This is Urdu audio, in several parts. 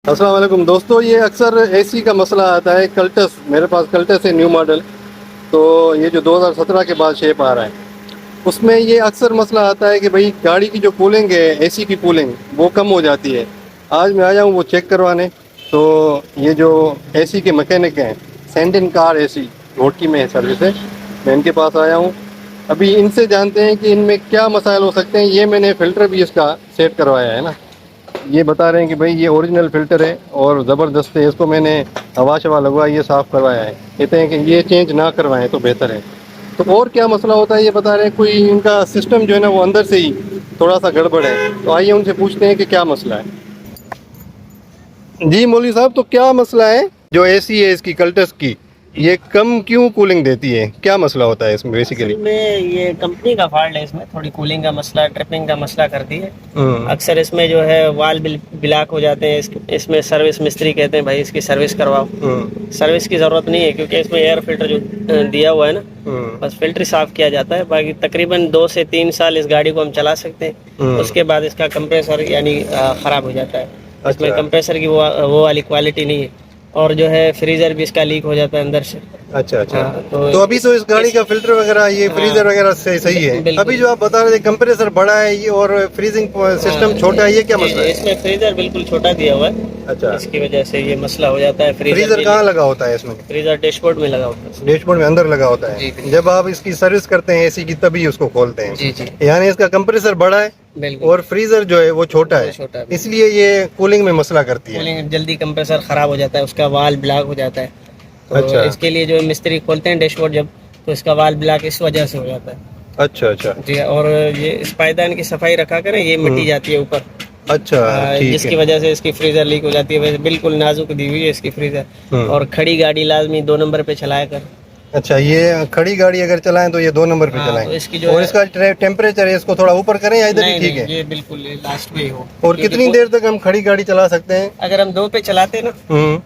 السلام علیکم دوستو، یہ اکثر اے سی کا مسئلہ آتا ہے. کلٹس، میرے پاس کلٹس ہے نیو ماڈل. تو یہ جو 2017 کے بعد شیپ آ رہا ہے، اس میں یہ اکثر مسئلہ آتا ہے کہ بھئی گاڑی کی جو کولنگ ہے، اے سی کی کولنگ وہ کم ہو جاتی ہے. آج میں آیا ہوں وہ چیک کروانے. تو یہ جو اے سی کے میکینک ہیں، سینڈن کار اے سی گھوٹکی میں ہے سروس ہے، میں ان کے پاس آیا ہوں. ابھی ان سے جانتے ہیں کہ ان میں کیا مسائل ہو سکتے ہیں. یہ میں نے فلٹر بھی اس کا سیٹ کروایا ہے نا. یہ بتا رہے ہیں کہ بھئی یہ اوریجنل فلٹر ہے اور زبردست ہے، اس کو میں نے ہوا شوا لگوا یہ صاف کروایا ہے. کہتے ہیں کہ یہ چینج نہ کروائیں تو بہتر ہے. تو اور کیا مسئلہ ہوتا ہے یہ بتا رہے ہیں. کوئی ان کا سسٹم جو ہے نا وہ اندر سے ہی تھوڑا سا گڑبڑ ہے. تو آئیے ان سے پوچھتے ہیں کہ کیا مسئلہ ہے. جی مولوی صاحب، تو کیا مسئلہ ہے جو اے سی ہے اس کی کلٹس کی، یہ کم کیوں کولنگ دیتی ہے؟ کیا مسئلہ ہوتا ہے اس میں بیسیکلی؟ اصل میں یہ کمپنی کا فالٹ ہے. اس میں تھوڑی کولنگ کا مسئلہ، ٹرپنگ کا مسئلہ کرتی ہے. اکثر اس میں جو ہے وال بلاک ہو جاتے ہیں. اس میں سروس مستری کہتے ہیں بھائی اس کی سروس کرواؤ. سروس کی ضرورت نہیں ہے کیونکہ اس میں ایئر فلٹر جو دیا ہوا ہے نا، بس فلٹر صاف کیا جاتا ہے. باقی تقریباً 2 سے 3 سال اس گاڑی کو ہم چلا سکتے ہیں. اس کے بعد اس کا کمپریسر یعنی خراب ہو جاتا ہے. اس میں کمپریسر کی وہ والی کوالٹی نہیں ہے. اور جو ہے فریزر بھی اس کا لیک ہو جاتا ہے اندر سے. اچھا. تو ابھی تو اس گاڑی کا فلٹر وغیرہ، یہ فریزر وغیرہ صحیح ہے. ابھی جو آپ بتا رہے تھے کمپریسر بڑا ہے یہ اور فریزنگ سسٹم چھوٹا ہے، یہ کیا مسئلہ ہے؟ اس میں فریزر بالکل چھوٹا دیا ہوا ہے. اچھا، اس کی وجہ سے یہ مسئلہ ہو جاتا ہے. فریزر کہاں لگا ہوتا ہے اس میں؟ فریزر ڈیش بورڈ میں لگا ہوتا ہے. ڈیش بورڈ میں اندر لگا ہوتا ہے. جب آپ اس کی سروس کرتے ہیں اے سی کی تبھی اس کو کھولتے ہیں. جی. یعنی اس کا کمپریسر بڑا ہے اور فریزر جو ہے وہ چھوٹا ہے، اس لیے یہ کولنگ میں مسئلہ کرتی ہے. کولنگ جلدی کمپریسر خراب ہو جاتا ہے، اس کا وال بلاک ہو جاتا ہے. تو اس کے لیے جو مستری کھولتے ہیں ڈیش بورڈ جب، تو اس کا وال بلاک اس وجہ سے ہو جاتا ہے. اچھا جی. اور یہ اس پائیدان کی صفائی رکھا کریں، یہ مٹی جاتی ہے اوپر. اچھا، جس کی وجہ سے اس کی فریزر لیک ہو جاتی ہے. بالکل نازک دی ہوئی ہے اس کی فریزر. اور کھڑی گاڑی لازمی 2 نمبر پہ چلایا کر. اچھا، یہ کھڑی گاڑی اگر چلائیں تو یہ 2 نمبر پہ چلائیں. اور اس کا ٹیمپریچر ہے اس کو تھوڑا اوپر کریں یا ادھر ہی ٹھیک ہے؟ یہ بالکل لاسٹ میں ہی ہو. اور کتنی دیر تک ہم کھڑی گاڑی چلا سکتے ہیں؟ اگر ہم 2 پہ چلاتے ہیں نا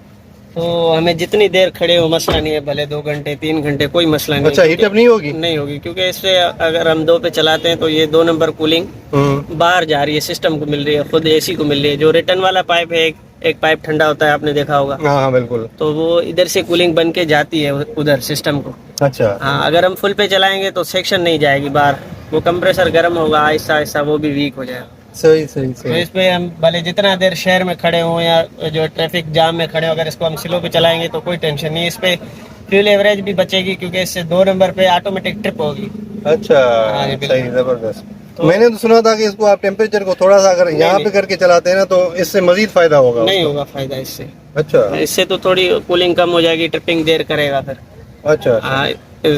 تو ہمیں جتنی دیر کھڑے ہو مسئلہ نہیں ہے. بھلے 2 گھنٹے 3 گھنٹے کوئی مسئلہ نہیں. اچھا، ہیٹ اپ نہیں ہوگی؟ نہیں ہوگی کیونکہ اس سے اگر ہم 2 پہ چلاتے ہیں تو یہ 2 نمبر کولنگ باہر جا رہی ہے، سسٹم کو مل رہی ہے، خود اے سی کو مل رہی ہے. جو ریٹرن والا پائپ ہے، ایک پائپ ٹھنڈا ہوتا ہے، آپ نے دیکھا ہوگا. ہاں بالکل. تو وہ ادھر سے کولنگ بن کے جاتی ہے ادھر سسٹم کو. اچھا. ہاں، اگر ہم فل پہ چلائیں گے تو سیکشن نہیں جائے گی باہر. وہ کمپریسر گرم ہوگا آہستہ آہستہ، وہ بھی ویک ہو جائے گا. صحیح. تو اس پہ ہم بھلے جتنا دیر شہر میں کھڑے ہوں یا جو ٹریفک جام میں کھڑے ہوں، اگر اس کو ہم سلو پہ چلائیں گے تو کوئی ٹینشن نہیں. اس پہ فیول ایوریج بھی بچے گی کیونکہ اس سے 2 نمبر پہ آٹومیٹک ٹرپ ہوگی. اچھا، صحیح، زبردست. میں نے تو سنا تھا کہ اس کو آپ ٹیمپریچر کو تھوڑا سا اگر یہاں پہ کر کے چلاتے ہیں نا تو اس سے مزید فائدہ ہوگا. نہیں ہوگا فائدہ اس سے. اچھا، اس سے تو تھوڑی کولنگ کم ہو جائے گی، ٹرپنگ دیر کرے گا پھر. اچھا.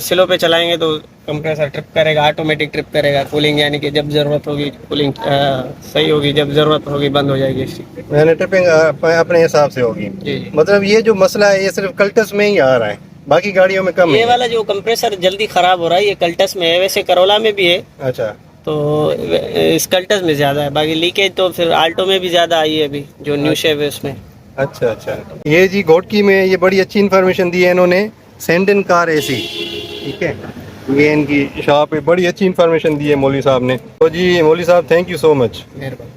سلو پہ چلائیں گے تو کمپریسر ٹرپ کرے گا، آٹومیٹک ٹرپ کرے گا. کولنگ یعنی کہ جب ضرورت ہوگی کولنگ صحیح ہوگی، جب ضرورت ہوگی بند ہو جائے گی. یعنی ٹرپنگ اپنے حساب سے ہوگی. مطلب یہ جو مسئلہ ہے یہ صرف کلٹس میں ہی آ رہا ہے، باقی گاڑیوں میں کم ہے. یہ والا جو کمپریسر جلدی خراب ہو رہا ہے یہ کلٹس میں ہے. ویسے کرولا میں بھی ہے. اچھا. تو اس کلٹس میں زیادہ ہے. باقی لیکیج تو پھر آلٹو میں بھی زیادہ آئی ہے ابھی جو نیو شیپ ہے اس میں. اچھا. یہ جی گھوٹکی میں یہ بڑی اچھی انفارمیشن دی ہے انہوں نے، سینڈن کار اے سی. ٹھیک ہے، یہ ان کی شاپ ہے. بڑی اچھی انفارمیشن دی ہے مولوی صاحب نے. تو جی مولوی صاحب، تھینک یو سو مچ. مہربانی.